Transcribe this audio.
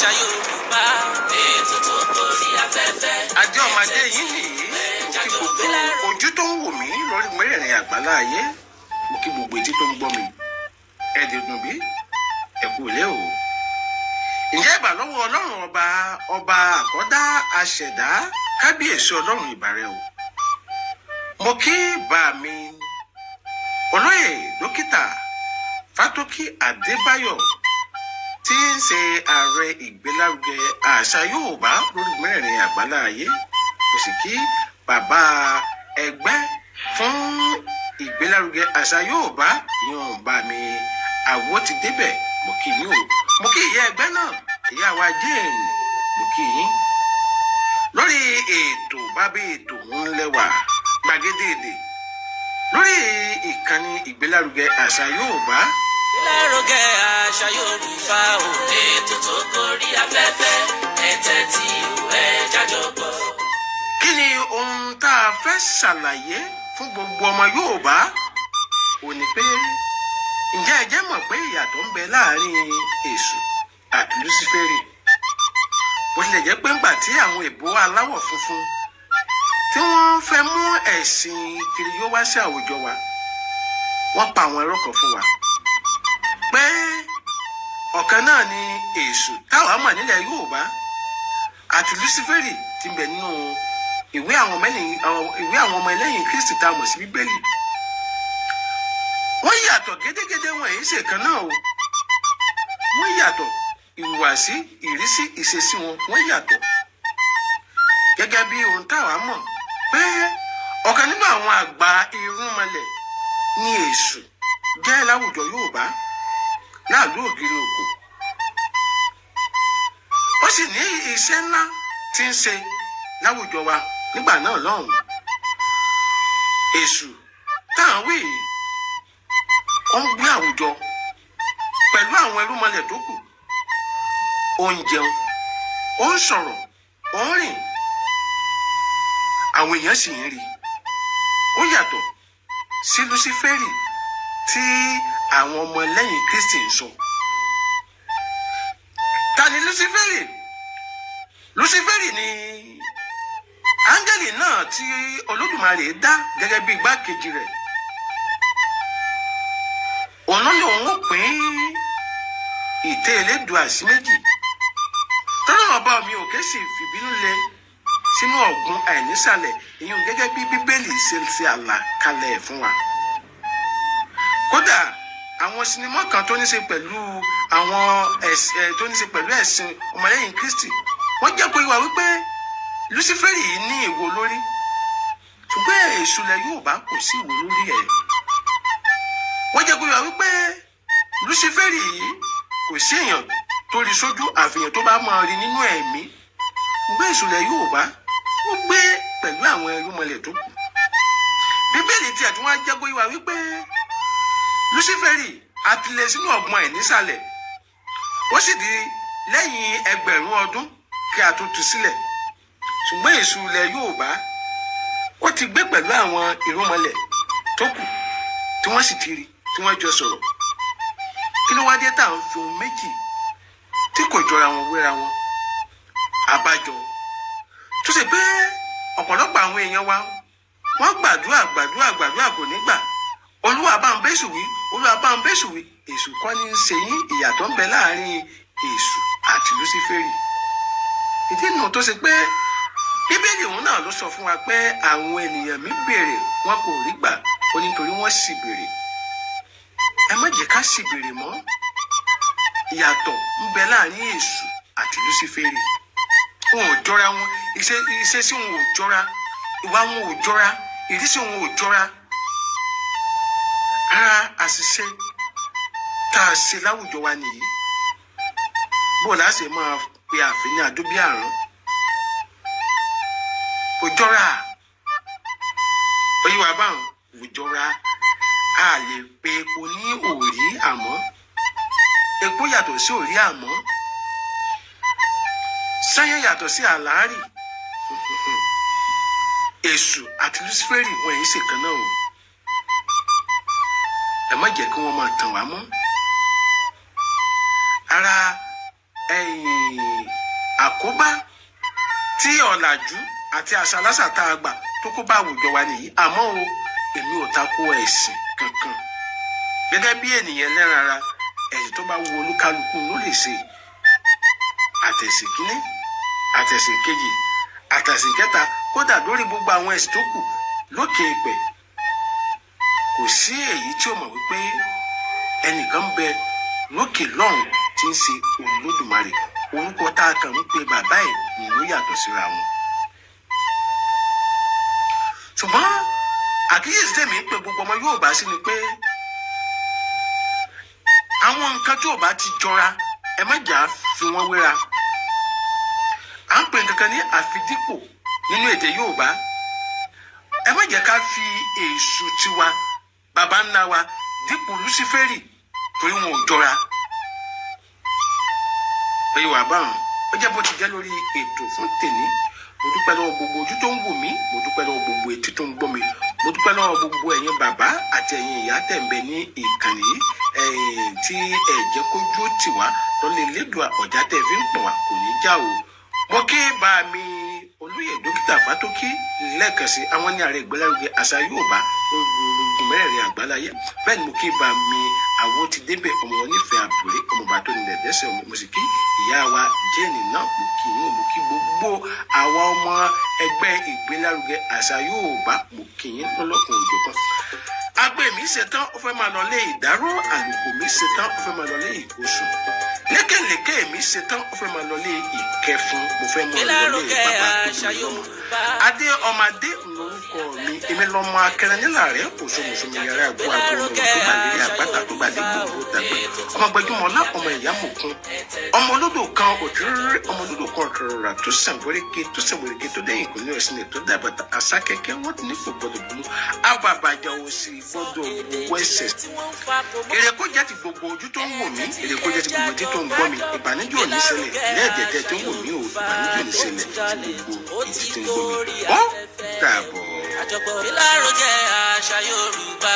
àṣà Yorùbá ètò tó gorí afẹ́fẹ́. Adé ọmọdé yìí nìyí mo kí gbogbo ojú tó ń wò mí lórí mẹ́rẹ̀ẹ̀rin àgbálá ayé mo kí gbogbo etí tó ń gbọ́ mi ẹ̀ẹ́dẹ̀dùn bí ẹ̀kú ilé o. Ǹjẹ́ ìbà lọ́wọ́ Ọlọ́run ọba àkọ́dá aṣẹ̀dá kábíyèsí Ọlọ́run ìbàrẹ̀ o. Mo kí bá mi olóyè dókítà Fátókí Adébáyọ̀ tí ń ṣe ààrẹ ìgbélárugẹ àṣà Yorùbá lórí mẹ́rẹ̀ẹ̀rin àgbálá ayé. Mo sì kí bàbá ẹgbẹ́ fún ìgbélárugẹ àṣà Yorùbá yan bá mi àwo ti débẹ̀ mo kí yín o. Mo kí ìyá ẹgbẹ́ náà ìyá wa Jane mo kí yín. Lórí ètò bábí ètò ń lẹ́wà gbàgede èdè lórí ìkànnì ìgbélárugẹ àṣà Yorùbá. Ìgbélárugẹ àṣà Yorùbá ò ètò tó gorí afẹ́fẹ́ ẹ̀tẹ́ tí ìwé jájọpọ̀. Kí ni ohun tá a fẹ́ ṣàlàyé fún gbogbo ọmọ Yorùbá? Ó ní pé ǹjẹ́ ẹ jẹ́ mọ̀ pé ìyàtọ̀ ń bẹ láàrin Èṣù àti Lúsìferi? Bó tilẹ̀ jẹ́ pé ńgbà tí àwọn èbó aláwọ̀ funfun tí wọ́n fẹ́ mú ẹ̀sìn kiriyó wá sí àwùjọ wa, wọ́n pa àwọn ẹ̀rọ kan fún wa pé ọ̀kan náà ni Èṣù táwa mọ̀ nílẹ̀ Yorùbá àti Lúsìferi tí ń bẹ nínú ìwé àwọn ọmọ ẹlẹ́yìn Kristi tá a mọ̀ sí Bíbélì. Wọ́n yàtọ̀ gédégédé wọn èyí ṣe kan náà o. Wọ́n yàtọ̀ ìhùwàsí ìrísí ìṣesí wọ́n yàtọ̀. Gẹ́gẹ́ bí ohun táwa mọ̀ pé ọ̀kan nínú àwọn àgbà irúnmọlẹ̀ ní Èṣù jẹ́ láwùjọ Yorùbá láàlú ògiri òkò. Ó sì ní iṣẹ́ ńlá tí ń ṣe láwùjọ wa nígbà náà lọ́hùn. Èṣù táwọn wí ó ń gbé àwùjọ pẹ̀lú àwọn irúnmọlẹ̀ tó kù. Ó ń jẹun, ó ń sọ̀rọ̀, ó ń rìn. Àwọn èèyàn sì ń rí. Ó yàtọ̀ sí Lúsìferi tí àwọn ọmọ lẹ́yìn Kristi ń sọ. Ta ni Lúsìferi? Lúsìferi ni áńgẹ́lì náà tí Olódùmarè dá gẹ́gẹ́ bí igbákejì rẹ̀. Òun ni òun pín ìtẹ́ Elédùà sí méjì. Tọ́lá ọba mi òkè sì fìbínú lé sínú ọ̀gbun àìnísàlẹ̀ ìyún gẹ́gẹ́ bí Bíbélì ṣe àlàkalẹ̀ fún wa. Kódà àwọn sinimá kan tó ní ṣe pẹ̀lú ẹ̀sìn ọmọlẹ́yìn Kristi wọ́n jẹ́ kó yé wa wípé Lúsìferi yìí ní ìwo lórí ṣùgbọ́n Èṣù lẹ̀ Yorùbá kò sí ìwo lórí ẹ̀. Wọ́n jẹ́ kó yé wa wípé Lúsìferi yìí kò sí èèyàn tó rí sójú àfihàn tó bá máa rí nínú ẹ̀mí. Ṣùgbọ́n Èṣù lẹ̀ Yorùbá ó gbé pẹ̀lú àwọn irúnmọlẹ̀ tó kù. Bíbélì tiẹ̀ tí wọ́n jẹ́ kó yé wa wípé Lúsìferi àtìlẹ̀ sínú ọ̀gbun ẹ̀ nísàlẹ̀. Ó sì di lẹ́yìn ẹgbẹ̀rún ọdún kí a tó tú sílẹ̀. Ṣùgbọ́n Èṣù ilẹ̀ Yorùbá ó ti gbé pẹ̀lú àwọn irúnmọlẹ̀ tó kù tí wọ́n sì ti rí tí wọ́n jọ sọ̀rọ̀. Kí ló wá dé tá à ń fi ohun méjì tí kò jọra wọn wéra wọn? Àbájọ tó ṣe pé ọ̀pọ̀lọpọ̀ àwọn èèyàn wa wọ́n gbàdúrà kò ní gbà. Olúwa bá ń bẹ́sù wí, Olúwa bá ń bẹ́sù wí. Èṣù kọ́ ní ń ṣe yín. Ìyàtọ̀ ń bẹ láàrin Èṣù àti Lúsìferi. Ìdí nù tó ṣe pé Bíbélì òun náà ló sọ fún wa pé àwọn ènìyàn mi béèrè wọn kò rí gbà ó nítorí wọ́n sì béèrè. Ẹ má jẹ́ ká sì béèrè mọ́. Ìyàtọ̀ ń bẹ láàrin Èṣù àti Lúsìferi. Wọn ò jọra wọn, ìṣesí wọn ò jọra, ìwà wọn ò jọra, ìrísí wọn ò jọra. Ara àṣìṣe tá a ṣe láwùjọ wa nìyí. Bó la ṣe máa pe ààfin ní àdóbí àrùn. Kò jọra. Oyè wa báwọn kò jọra. A lè pe epo ní òrí àmọ́. Epo yàtọ̀ sí òrí àmọ́. Sáyẹ́ yàtọ̀ sí àlárì. Èṣù àti Lúsìferi wọ́n yìí ṣèkan náà o. Ẹ má jẹ́ kí wọ́n máa tàn wá mọ́. Ara àkóbá tí ọ̀làjú àti àṣà lásà tá a gbà tó kó bá àwùjọ wa nìyí. Àmọ́ o èmi ò tako ẹ̀sìn kankan gẹ́gẹ́ bí ènìyàn lẹ́ran ara. Ẹ̀sìn tó bá wu olúkálukú ló lè ṣe. Àtẹ̀sìn kíní, àtẹ̀sìn kejì, àtẹ̀sìn kẹta, kódà lórí gbogbo àwọn ẹ̀sìn tó kù lókè ìpẹ̀. Kò sí èyí tí ó mọ̀ wípé ẹnìkan ń bẹ lókè lọ́hùn tí ń ṣe Olódùmarè. Orúkọ tá a kàn ń pe bàbá ẹ̀ ló yàtọ̀ síra wọn. Ṣùgbọ́n àkíyèsí tèmi ń pe gbogbo ọmọ Yorùbá sí ni pé àwọn nǹkan tí ò bá ti jọra ẹ má jà fi wọ́n wéra. À ń pè nǹkan ní àfidípò nínú èdè Yorùbá. Ẹ má jẹ́ ká fi èṣù tiwa bàbá ńlá wa dípò Lúsìferi torí wọn ò jọra. Ẹyẹ wà báwọn ó jẹ́ bó ti jẹ́ lórí ètò fún tèmi. Mo dúpẹ́ lọ́wọ́ gbogbo ojú tó ń wò mí, mo dúpẹ́ lọ́wọ́ gbogbo etí tó ń gbọ́ mi, mo dúpẹ́ lọ́wọ́ gbogbo ẹ̀yin bàbá àti ẹ̀yin ìyá tẹ̀ ń bẹ ní ìkànnì tí ẹ jẹ́ kójú tì wá lọ́lẹ̀ lẹ́dùá ọ̀já tẹ̀ fi ń pọ̀ wá kò ní já o. Mo kí bá mi olóyè dókítà Fátókí lẹ́ẹ̀kan sí àwọn ní ààrẹ ìgbélárugẹ àṣà Yorùbá ogun mẹ́rẹ̀ẹ̀rin àgbáláyé. Bẹ́ẹ̀ ni mo kí bá mi àwo ti débẹ̀ ọmọ wọn nífẹ̀ẹ́ àbúrẹ́ ọmọọba tó nílẹ̀ dẹ́sẹ̀ mo sì kí ìyá wa Jẹ́ẹ̀nì náà mo kí yín mo kí gbogbo àwa ọmọ ẹgbẹ́ ìgbélárugẹ àṣà Yorùbá mo kí yín lọ́lọ́kan òjọ̀kan. Agbe mi ṣetán ó fẹ́ máa lọ lé ìdárò, àlùkò mi ṣetán ó fẹ́ máa lọ lé ìkóṣù, lékèlékè mi ṣetán ó fẹ́ máa lọ lé ìkẹfun, mo fẹ́ máa lọ lé bàbá kúndùn. Adé ọmọdé lórúkọ mi, èmi lọmọ akẹrẹ nílà rẹ òṣòmùsùnmù yàrá àgbo àgbo ọmọ tó bá lé àgbàtà tó bá lé gbogbo dàgbẹ, ọmọ gbẹjúmọlá ọmọ ìyá mọ̀kún, ọmọ olódò kan òtúrúrú, ọmọ olódò kan òtúrúrà tó sàgbóríkè tó dẹ́yìn kò ní ọ̀sìn tó dàbàtà àṣà kẹ̀kẹ́ wọ́n ti ní kò gbọdọ̀ gbólú àbàbàjà òsì gbọdọ̀ wẹsẹ̀. Èrè kó jẹ́ ti gbogbo ojú tó ń wò mí, èrè kó jẹ́ ti gbogbo etí tó ń gbọ́ mi, ìbànújẹ́ ò ní ṣẹlẹ̀ lẹ́ẹ̀dẹ̀dẹ̀ tó ń wò mí o, ìbànújẹ́ ò ní ṣẹlẹ̀ tí gbogbo etí tó ń gbọ́ mi. Ó dàbọ̀. Àjọpọ̀ ìlàrọ̀jẹ̀ àṣà Yorùbá.